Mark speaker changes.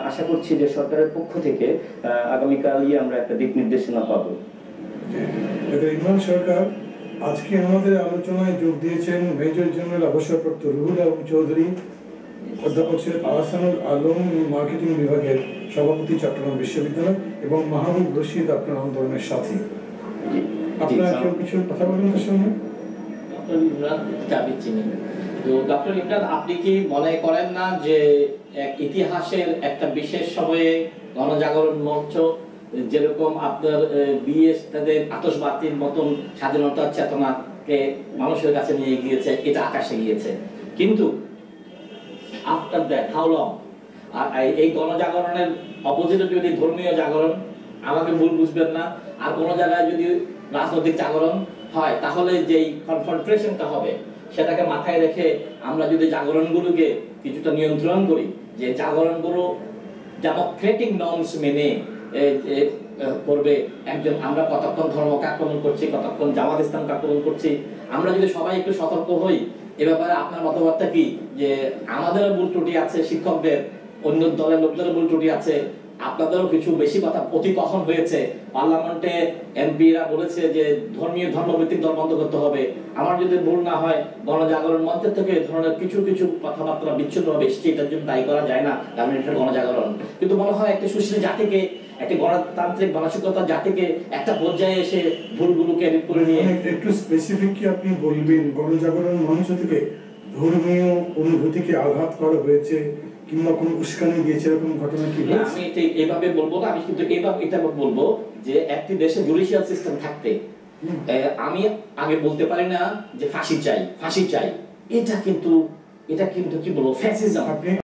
Speaker 1: আশা করছি যে সরকারের পক্ষ থেকে আগামীকালই আমরা একটা দিক নির্দেশনা পাবো।
Speaker 2: ইমরান সরকার আজকে আমাদের আলোচনায় যোগ দিয়েছেন মেজর জেনারেল অবসরপ্রাপ্ত রুহুল আলম চৌধুরী, অধ্যাপক সৈয়দ আহসানুল আলম মার্কেটিং বিভাগের সভাপতি চট্টগ্রাম বিশ্ববিদ্যালয়, এবং মাহবুব রশিদ আপনার আন্দোলনের সাথী। আপনারা কেউ কিছু কথা বলবেন তার সঙ্গে?
Speaker 3: ডক্টর ইমরান যাবি চিনি। তো ডক্টর ইমরান, আপনি কি মনে করেন না যে ইতিহাসের একটা বিশেষ সময়ে গণজাগরণ মঞ্চ যেরকম আপনার বিএস তাদের আতশবাতির মতন স্বাধীনতার চেতনাকে মানুষের কাছে নিয়ে গিয়েছে, এটা আকাশে গিয়েছে, কিন্তু আফটার দ্যাট হাউ লং? আর এই গণজাগরণের অপোজিটে যদি ধর্মীয় জাগরণ, আমাকে ভুল বুঝবেন না, আর কোন জায়গায় যদি রাজনৈতিক জাগরণ হয়, তাহলে যেই কনফ্রন্টেশনটা হবে সেটাকে মাথায় রেখে আমরা যদি জাগরণগুলোকে কিছুটা নিয়ন্ত্রণ করি, যে জাগরণগুলো ডেমোক্রেটিক নর্মস মেনে করবে, একজন আমরা কতক্ষণ ধর্মকে আক্রমণ করছি, কতক্ষণ জামাত ইসলামকে আক্রমণ করছি, আমরা যদি সবাই একটু সতর্ক হই। এ ব্যাপারে আপনার মতামতটা কি? যে আমাদেরও ভুল ত্রুটি আছে, শিক্ষকদের, অন্য দলের লোকদেরও ভুল ত্রুটি আছে, আপনাদেরও কিছু বেশি কথা প্রতিকথন হয়েছে, পার্লামেন্টে এমপিরা বলেছে যে ধর্মভিত্তিক দল বন্ধ করতে হবে। আমার যদি ভুল না হয়, গণজাগরণ মঞ্চের থেকে এই ধরনের কিছু কিছু কথাবার্তা বিচ্ছিন্নভাবে এসছে, এটার জন্য দায়ী করা যায় না, কারণ এটা গণজাগরণ। কিন্তু মনে হয় একটা সুশীল জাতিকে, একটা গণতান্ত্রিক মানসিকতার জাতিকে একটা পর্যায়ে এসে ভুলগুলোকে এডিট করে নিয়ে
Speaker 2: একটু স্পেসিফিক কি আপনি বলবেন? গণজাগরণ মঞ্চ থেকে ধর্মীয় অনুভূতিকে আঘাত করা হয়েছে কিংবা কোনো উস্কানি দিয়েছে, এরকম ঘটনা কি হয়েছে?
Speaker 3: আমি ঠিক এইভাবে বলবো না, আমি কিন্তু এটা বলবো যে একটি দেশে জুডিশিয়াল সিস্টেম থাকতে আমি আগে বলতে পারি না যে ফাঁসি চাই, এটা কিন্তু কি বলবো, ফ্যাসিজম।